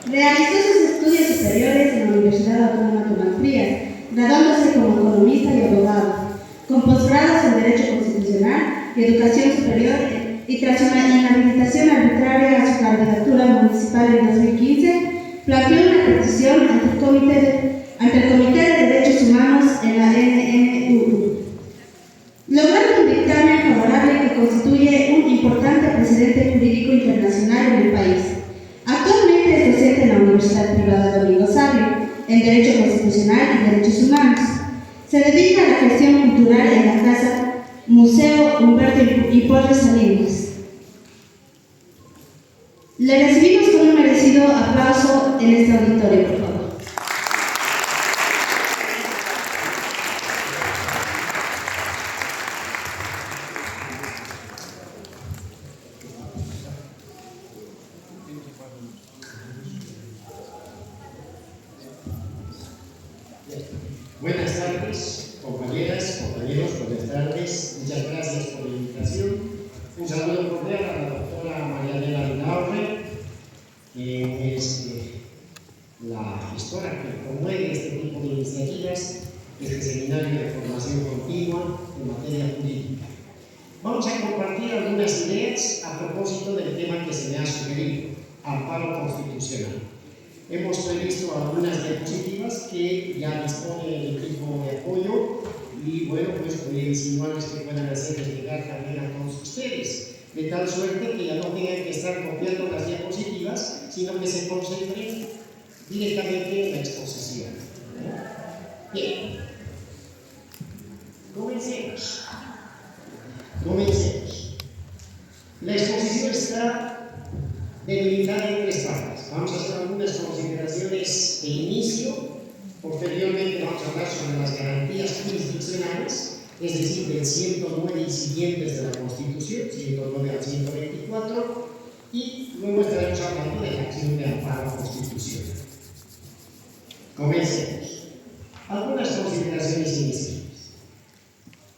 Realizó sus estudios superiores en la Universidad Autónoma de Malfrías, graduándose como economista y abogado, con posgrados en Derecho Constitucional y Educación Superior, y tras una inhabilitación arbitraria a su candidatura municipal en 2015, planteó una petición ante el Comité de Derechos Humanos en la NNUU, logrando un dictamen favorable que constituye un importante precedente jurídico internacional en el país. Actualmente es docente en la Universidad Privada Domingo Sabio, en Derecho Constitucional y Derechos Humanos. Se dedica a la gestión cultural en la Casa Museo Humberto Hipólito Salinas. Le recibimos con un merecido aplauso en este auditorio, por favor. Buenas tardes, compañeras, compañeros, buenas tardes. Muchas gracias por la invitación. Un saludo cordial a la doctora María Elena Vidaurre, que es la gestora que promueve este tipo de iniciativas, este seminario de formación continua en materia jurídica. Vamos a compartir algunas ideas a propósito del tema que se me ha sugerido, amparo constitucional. Hemos previsto algunas diapositivas que ya dispone el equipo de apoyo y bueno, pues voy a insinuarles que puedan hacerles llegar también a todos ustedes, de tal suerte que ya no tengan que estar copiando las diapositivas, sino que se concentren directamente en la exposición. Bien, comencemos. La exposición está delimitada en tres partes. Vamos a hacer algunas consideraciones de inicio. Posteriormente vamos a hablar sobre las garantías jurisdiccionales, es decir, del 109 y siguientes de la Constitución, 109 al 124, y luego estaremos hablando de la acción de amparo constitucional. Comencemos. Algunas consideraciones iniciales.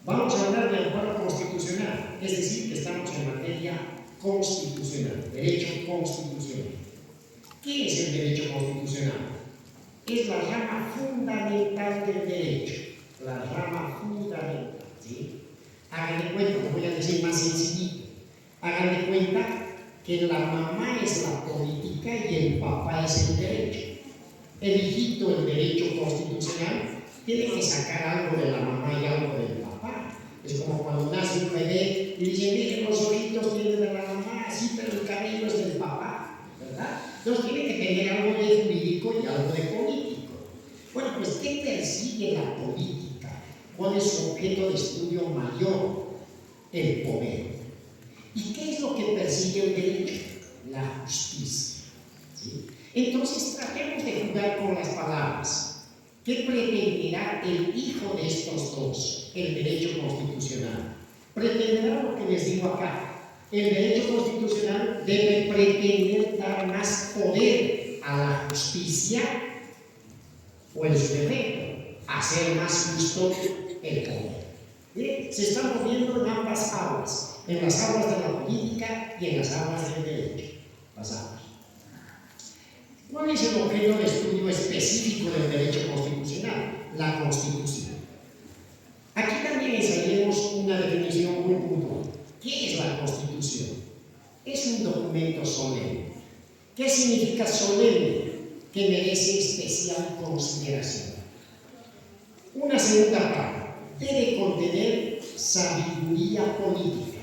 Vamos a hablar de amparo constitucional, es decir, que estamos en materia constitucional, derecho constitucional. ¿Qué es el derecho constitucional? Es la rama fundamental del derecho, la rama fundamental, ¿sí? Hagan de cuenta, lo voy a decir más sencillito, hagan de cuenta que la mamá es la política y el papá es el derecho. El hijito, el derecho constitucional, tiene que sacar algo de la mamá y algo del papá. Es como cuando nace un bebé y dicen, miren, los ojitos tienen de la mamá, sí, pero el cabello es del papá, ¿verdad? Entonces tiene que tener algo de jurídico y algo de político. Bueno, pues ¿qué persigue la política? ¿Cuál es su objeto de estudio mayor? El poder. ¿Y qué es lo que persigue el derecho? La justicia, ¿sí? Entonces tratemos de jugar con las palabras. ¿Qué pretenderá el hijo de estos dos? El derecho constitucional. Pretenderá lo que les digo acá. El derecho constitucional debe pretender dar más poder a la justicia o en su defecto, hacer más justo el poder. ¿Bien? Se están moviendo en ambas aguas, en las aguas de la política y en las aguas del derecho. Pasamos. ¿Cuál es el objeto de estudio específico del derecho constitucional? La Constitución. Aquí también ensayemos una definición muy puntual. ¿Qué es la Constitución? Es un documento solemne. ¿Qué significa solemne? Que merece especial consideración. Una segunda parte. Debe contener sabiduría política.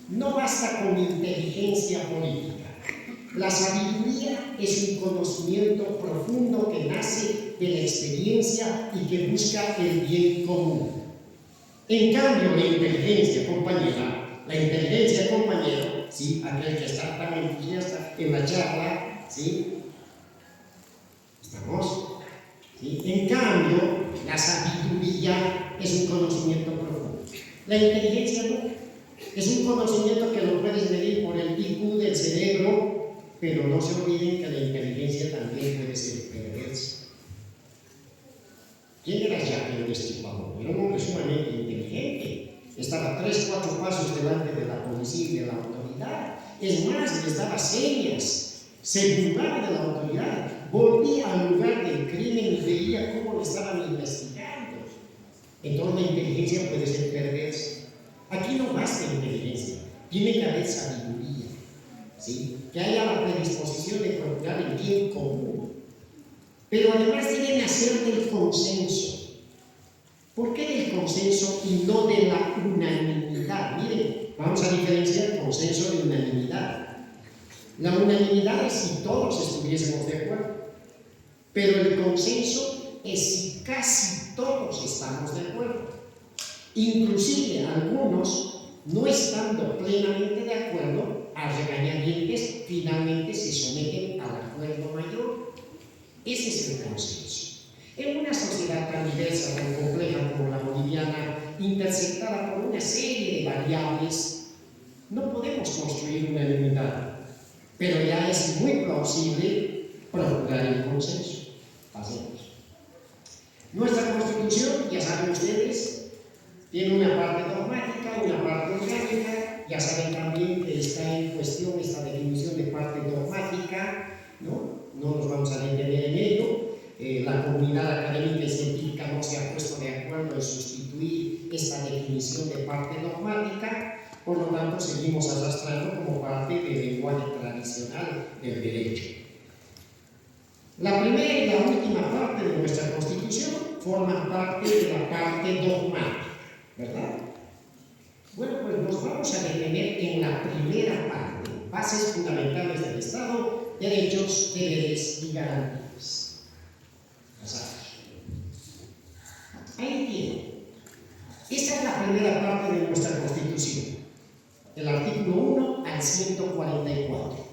No basta con inteligencia política. La sabiduría es un conocimiento profundo que nace de la experiencia y que busca el bien común. En cambio, la inteligencia, compañero, ¿sí? Aquel que está tan entusiasta en la charla, ¿sí? ¿Estamos? ¿Sí? En cambio, la sabiduría es un conocimiento profundo. La inteligencia no. Es un conocimiento que lo puedes medir por el IQ del cerebro, pero no se olviden que la inteligencia también puede ser perversa. ¿Quién era Jacques de Estipado? Era un hombre sumamente inteligente. Estaba 3-4 pasos delante de la policía y de la autoridad. Es más, les daba señas. Se burlaba de la autoridad pero además debe nacer del consenso. ¿Por qué del consenso y no de la unanimidad? Miren, vamos a diferenciar consenso de unanimidad. La unanimidad es si todos estuviésemos de acuerdo, pero el consenso es si casi todos estamos de acuerdo. Inclusive algunos, no estando plenamente de acuerdo, a regañadientes finalmente se someten al acuerdo mayor. Ese es el consenso. En una sociedad tan diversa, tan compleja como la boliviana, intersectada por una serie de variables, no podemos construir una unidad, pero ya es muy plausible procurar el consenso. Pasemos. Nuestra Constitución, ya saben ustedes, tiene una parte dogmática, una parte orgánica. Ya saben también que está en cuestión esta definición de parte dogmática, ¿no? No nos vamos a detener en ello. La comunidad académica y científica no se ha puesto de acuerdo en sustituir esta definición de parte dogmática, por lo tanto seguimos arrastrando como parte del lenguaje tradicional del derecho. La primera y la última parte de nuestra Constitución forman parte de la parte dogmática, ¿verdad? Bueno, pues nos vamos a detener en la primera parte, bases fundamentales del Estado, derechos, deberes y garantías. Ahí tiene. Esta es la primera parte de nuestra Constitución, del artículo 1 al 144.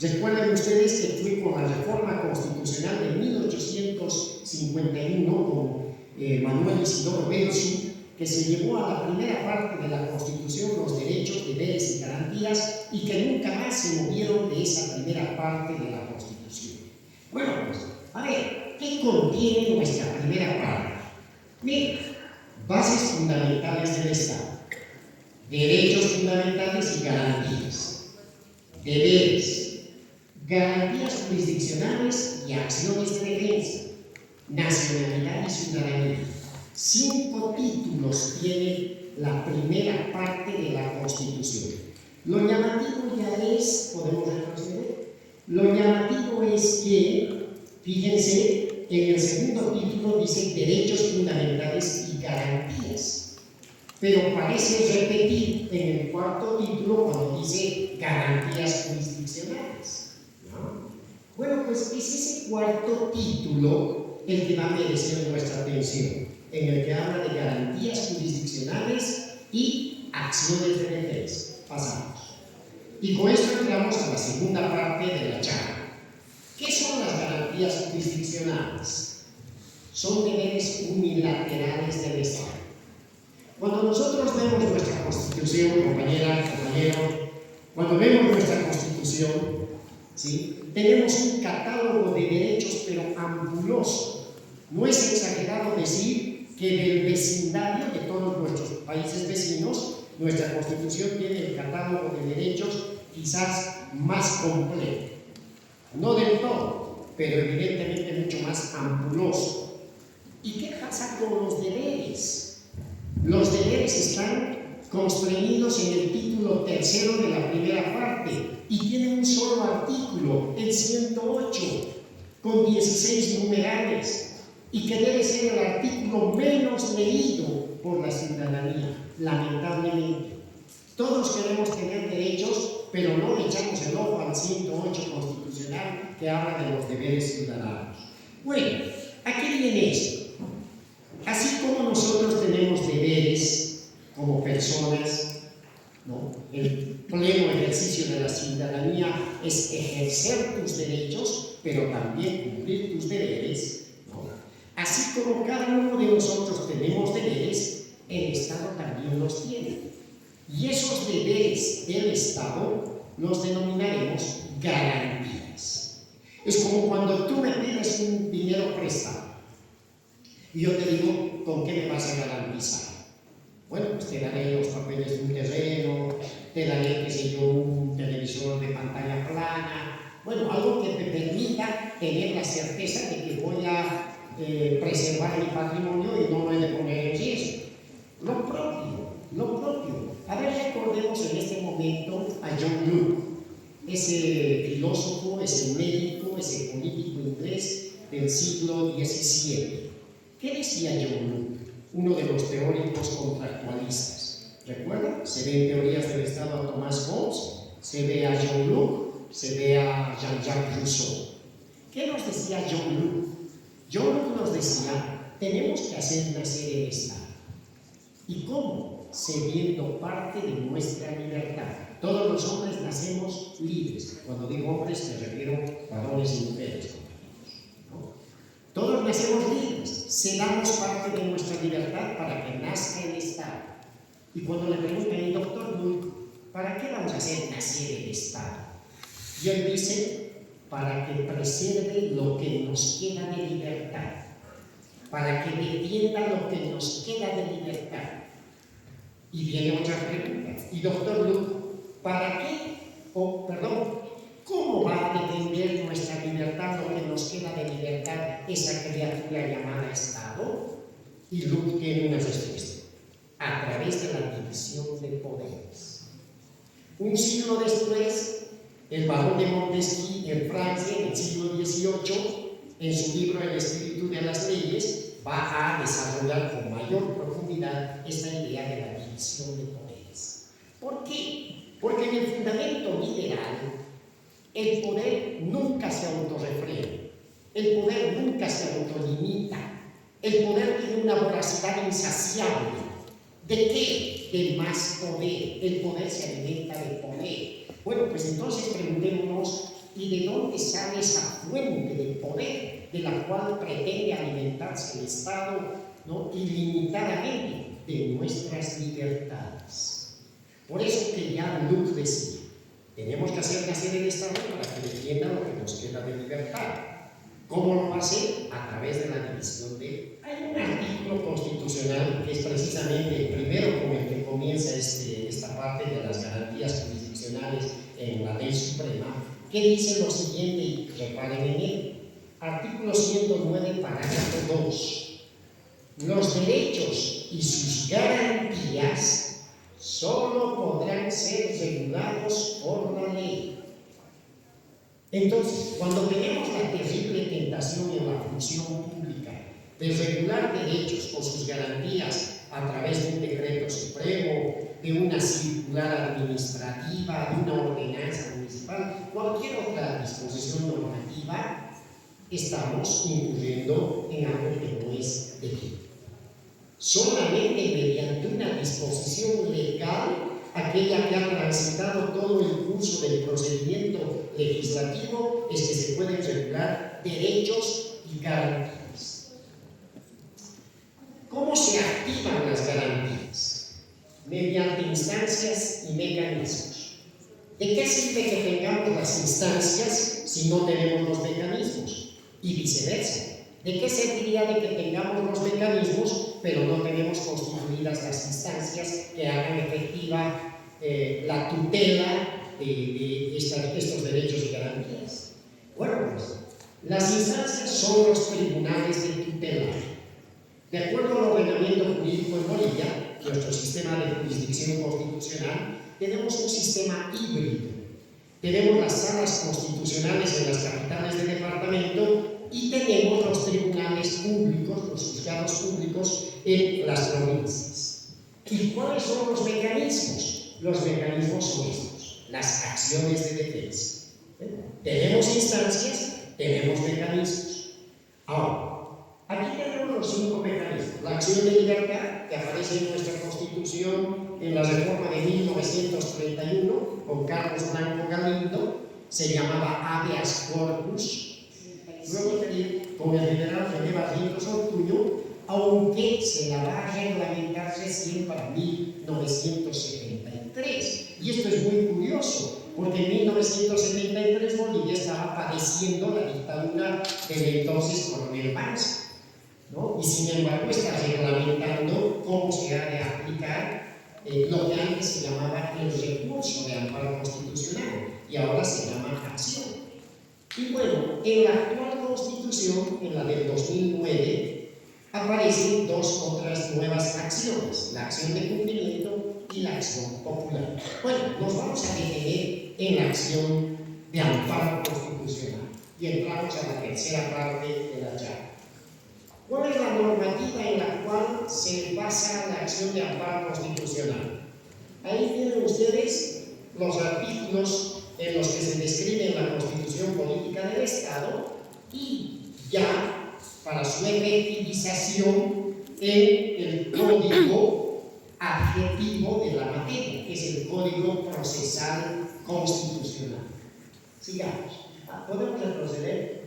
Recuerden ustedes que fue con la reforma constitucional de 1851 con Manuel Isidoro Belzu que se llevó a la primera parte de la Constitución los derechos, deberes y garantías, y que nunca más se movieron de esa primera parte de la Constitución. Bueno, pues, a ver, ¿qué contiene nuestra primera parte? Miren, bases fundamentales del Estado, derechos fundamentales y garantías, deberes, garantías jurisdiccionales y acciones de defensa, nacionalidad y ciudadanía. 5 títulos tiene la primera parte de la Constitución. Lo llamativo ya es, ¿podemos retroceder? Lo llamativo es que, fíjense, en el segundo título dice derechos fundamentales y garantías, pero parece repetir en el cuarto título cuando dice garantías jurisdiccionales, ¿no? Bueno, pues es ese cuarto título el que va mereciendo nuestra atención, en el que habla de garantías jurisdiccionales y acciones de defensa. Pasamos. Y con esto entramos a la segunda parte de la charla. ¿Qué son las garantías jurisdiccionales? Son deberes unilaterales del Estado. Cuando nosotros vemos nuestra Constitución, compañera, compañero, cuando vemos nuestra Constitución, ¿sí?, tenemos un catálogo de derechos, pero ampuloso. No es exagerado decir que del vecindario de todos nuestros países vecinos, nuestra Constitución tiene el catálogo de derechos quizás más completo. No del todo, pero evidentemente mucho más ampuloso. ¿Y qué pasa con los deberes? Los deberes están constreñidos en el título tercero de la primera parte y tienen un solo artículo, el 108, con 16 numerales, y que debe ser el artículo menos leído por la ciudadanía, lamentablemente. Todos queremos tener derechos, pero no le echamos el ojo al 108 constitucional que habla de los deberes ciudadanos. Bueno, ¿a qué viene esto? Así como nosotros tenemos deberes como personas, ¿no?, el pleno ejercicio de la ciudadanía es ejercer tus derechos, pero también cumplir tus deberes, ¿no? Así como cada uno de nosotros tenemos deberes, el Estado también los tiene. Y esos deberes del Estado los denominaremos garantías. Es como cuando tú me pides un dinero prestado y yo te digo, ¿con qué me vas a garantizar? Bueno, pues te daré los papeles de un terreno, te daré, qué sé yo, un televisor de pantalla plana, bueno, algo que te permita tener la certeza de que voy a preservar mi patrimonio y no lo he de poner en riesgo. Lo propio. A ver, recordemos en este momento a John Locke, ese filósofo, ese médico, ese político inglés del siglo XVII. ¿Qué decía John Locke, uno de los teóricos contractualistas? ¿Recuerdan? Se ve en Teorías del Estado a Thomas Hobbes, se ve a John Locke, se ve a Jean-Jacques Rousseau. ¿Qué nos decía John Locke? John Locke nos decía, tenemos que hacer nacer el Estado. ¿Y cómo? Cediendo parte de nuestra libertad. Todos los hombres nacemos libres. Cuando digo hombres me refiero a varones y mujeres, ¿no? Todos nacemos libres, cedamos parte de nuestra libertad para que nazca el Estado. Y cuando le preguntan al doctor Locke, ¿para qué vamos a hacer nacer el Estado? Y él dice, para que preserve lo que nos queda de libertad, para que defienda lo que nos queda de libertad. Y viene otra pregunta, y doctor Locke, ¿para qué? ¿Cómo va a defender nuestra libertad, lo que nos queda de libertad, esa criatura llamada Estado? Y Locke tiene una respuesta, a través de la división de poderes. Un siglo después, el barón de Montesquieu en Francia, en el siglo XVIII, en su libro El espíritu de las leyes, va a desarrollar con mayor profundidad esta idea de la división de poderes. ¿Por qué? Porque en el fundamento liberal, el poder nunca se autorrefrena, el poder nunca se autolimita, el poder tiene una voracidad insaciable. ¿De qué? Del más poder. El poder se alimenta del poder. Bueno, pues entonces preguntémonos, ¿y de dónde sale esa fuente de poder de la cual pretende alimentarse el Estado, ¿no?, ilimitadamente? De nuestras libertades. Por eso que ya Locke decía, tenemos que hacer nacer el Estado para que defienda lo que nos queda de libertad. ¿Cómo lo va a hacer? A través de la división de... Hay un artículo constitucional que es precisamente el primero con el que comienza esta parte de las garantías jurisdiccionales en la ley suprema, que dice lo siguiente, y reparen en él. Artículo 109, parágrafo 2. Los derechos y sus garantías solo podrán ser regulados por la ley. Entonces, cuando tenemos la terrible tentación en la función pública de regular derechos por sus garantías a través de un decreto supremo, de una circular administrativa, de una ordenanza municipal, cualquier otra disposición normativa, estamos incurriendo en algo que no es debido. Solamente mediante una disposición legal, aquella que ha transitado todo el curso del procedimiento legislativo, es que se pueden regular derechos y garantías. ¿Cómo se activan las garantías? Mediante instancias y mecanismos. ¿De qué sirve que tengamos las instancias si no tenemos los mecanismos? Y viceversa. ¿De qué serviría de que tengamos los mecanismos, pero no tenemos constituidas las instancias que hagan efectiva la tutela de estos derechos y garantías? Bueno, pues, las instancias son los tribunales de tutela. De acuerdo al ordenamiento jurídico en Bolivia, nuestro sistema de jurisdicción constitucional, tenemos un sistema híbrido. Tenemos las salas constitucionales en las capitales de departamento y tenemos los tribunales públicos, los juzgados públicos en las provincias. ¿Y cuáles son los mecanismos? Los mecanismos son estos, las acciones de defensa. Tenemos instancias, tenemos mecanismos. Ahora, aquí tenemos los 5 mecanismos. La acción de libertad, que aparece en nuestra Constitución en la reforma de 1931, con Carlos Blanco Galindo, se llamaba habeas corpus. Luego con el general René Barrientos Ortuño, aunque se la va a reglamentar recién para 1973. Y esto es muy curioso, porque en 1973 Bolivia estaba padeciendo la dictadura del entonces coronel Banza, ¿no? Y sin embargo está reglamentando cómo se ha de aplicar lo que antes se llamaba el recurso de amparo constitucional y ahora se llama acción. Y bueno, en la actual Constitución, en la del 2009, aparecen 2 otras nuevas acciones, la acción de cumplimiento y la acción popular. Bueno, nos vamos a detener en la acción de amparo constitucional. Y entramos a la tercera parte de la charla. ¿Cuál es la normativa en la cual se basa la acción de amparo constitucional? Ahí tienen ustedes los artículos en los que se describe la Constitución Política del Estado y ya para su efectivización en el código adjetivo de la materia, que es el Código Procesal Constitucional. Sigamos. ¿Podemos retroceder?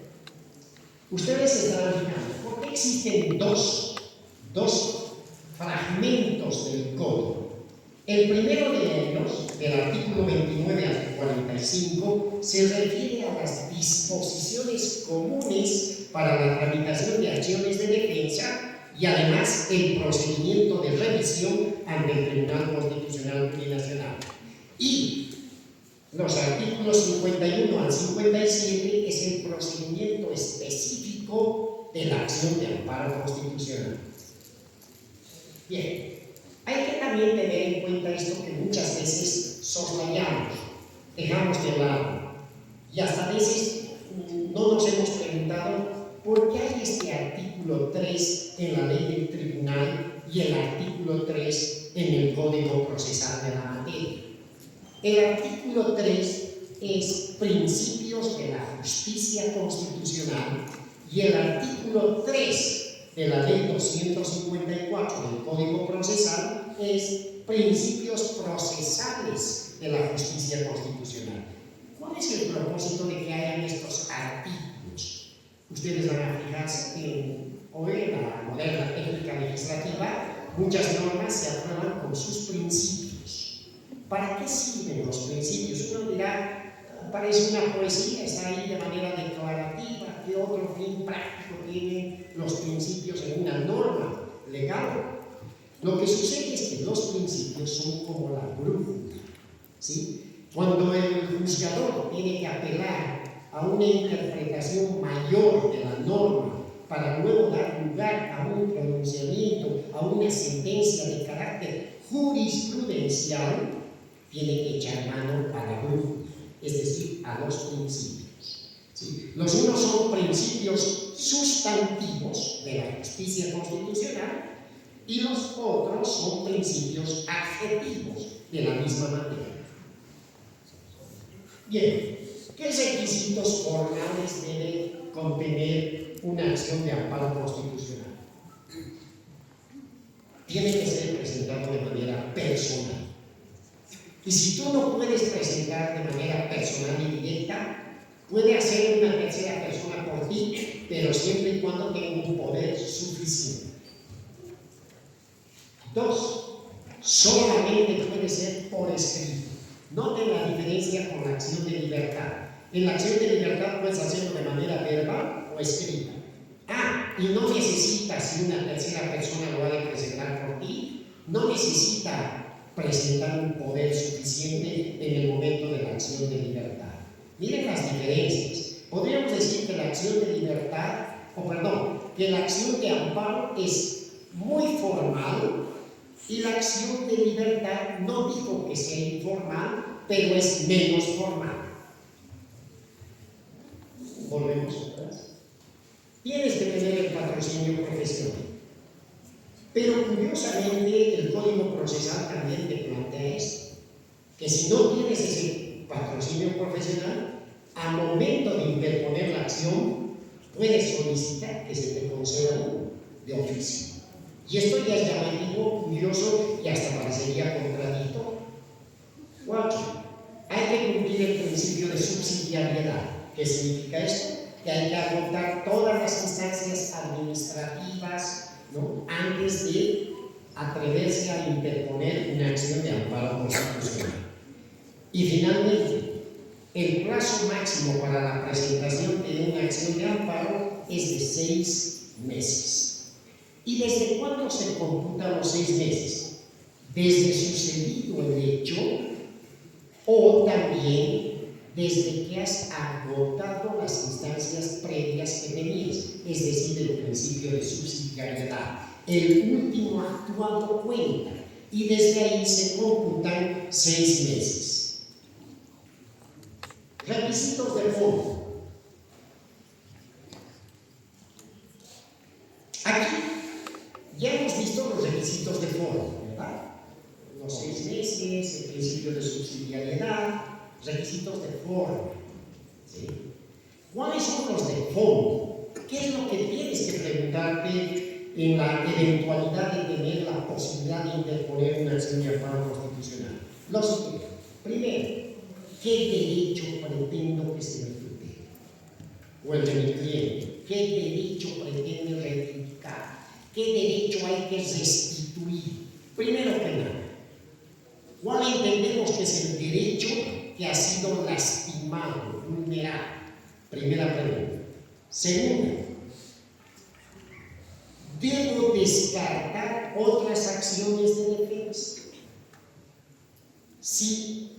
Ustedes se estarán fijando, ¿por qué existen dos fragmentos del código? El primero de ellos, del artículo 29 al 45, se refiere a las disposiciones comunes para la tramitación de acciones de defensa y además el procedimiento de revisión ante el Tribunal Constitucional Plurinacional. Y los artículos 51 al 57 es el procedimiento específico de la acción de amparo constitucional. Bien, hay que también tener en cuenta esto que muchas veces soslayamos, dejamos de lado y hasta a veces no nos hemos preguntado por qué hay este artículo 3 en la ley del tribunal y el artículo 3 en el Código Procesal de la materia. El artículo 3 es principios de la justicia constitucional y el artículo 3 de la ley 254 del Código Procesal es principios procesales de la justicia constitucional. ¿Cuál es el propósito de que hayan estos artículos? Ustedes van a fijarse que hoy en la moderna técnica legislativa muchas normas se aprueban con sus principios. ¿Para qué sirven los principios? Uno dirá, parece una poesía, está ahí de manera declarativa. ¿Qué otro fin práctico tienen los principios en una norma legal? Lo que sucede es que los principios son como la brújula, ¿sí? Cuando el juzgador tiene que apelar a una interpretación mayor de la norma para luego dar lugar a un pronunciamiento, a una sentencia de carácter jurisprudencial, tiene que echar mano a la brújula, es decir, a los principios. ¿Sí? Los unos son principios sustantivos de la justicia constitucional y los otros son principios adjetivos de la misma materia. Bien, ¿qué requisitos formales debe contener una acción de amparo constitucional? Tiene que ser presentado de manera personal. Y si tú no puedes presentar de manera personal y directa, puede hacer una tercera persona por ti, pero siempre y cuando tenga un poder suficiente. 2. Solamente puede ser por escrito. Noten la diferencia con la acción de libertad. En la acción de libertad puedes hacerlo de manera verbal o escrita. Y no necesitas, si una tercera persona lo ha de presentar por ti, no necesita presentar un poder suficiente en el momento de la acción de libertad. Miren las diferencias. Podríamos decir que la acción de libertad, que la acción de amparo es muy formal y la acción de libertad no digo que sea informal, pero es menos formal. Volvemos atrás. Tienes que tener el patrocinio profesional. Pero curiosamente el Código Procesal también te plantea esto, que si no tienes ese patrocinio profesional, al momento de interponer la acción, puedes solicitar que se te conceda uno de oficio. Y esto ya es llamativo, curioso y hasta parecería contradictorio. 4. Hay que cumplir el principio de subsidiariedad. ¿Qué significa esto? Que hay que agotar todas las instancias administrativas, ¿no?, antes de atreverse a interponer una acción de amparo constitucional. Y finalmente, el plazo máximo para la presentación de una acción de amparo es de 6 meses. ¿Y desde cuándo se computan los 6 meses? Desde sucedido el hecho o también desde que has agotado las instancias previas que tenías, es decir, el principio de subsidiariedad. El último actuado cuenta y desde ahí se computan 6 meses. Requisitos de fondo. requisitos de forma, ¿verdad? Los 6 meses, el principio de subsidiariedad, requisitos de forma. ¿Sí? ¿Cuáles son los de fondo? ¿Qué es lo que tienes que preguntarte en la eventualidad de tener la posibilidad de interponer una acción de amparo constitucional? Lo siguiente. Primero, ¿qué derecho pretendo que se me tutele? O el de mi cliente. ¿Qué derecho pretende reivindicar? ¿Qué derecho hay que restituir? Primero que nada, ¿cuál entendemos que es el derecho que ha sido lastimado, vulnerado? Primera pregunta. Segunda, ¿debo descartar otras acciones de defensa? Si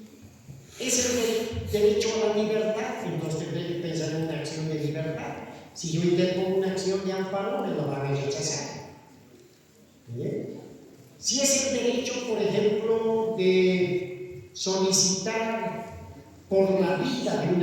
es el derecho a la libertad, entonces debe pensar en una acción de libertad. Si yo interpongo una acción de amparo, me lo van a rechazar. ¿Bien? Si es el derecho, por ejemplo, de solicitar por la vida de una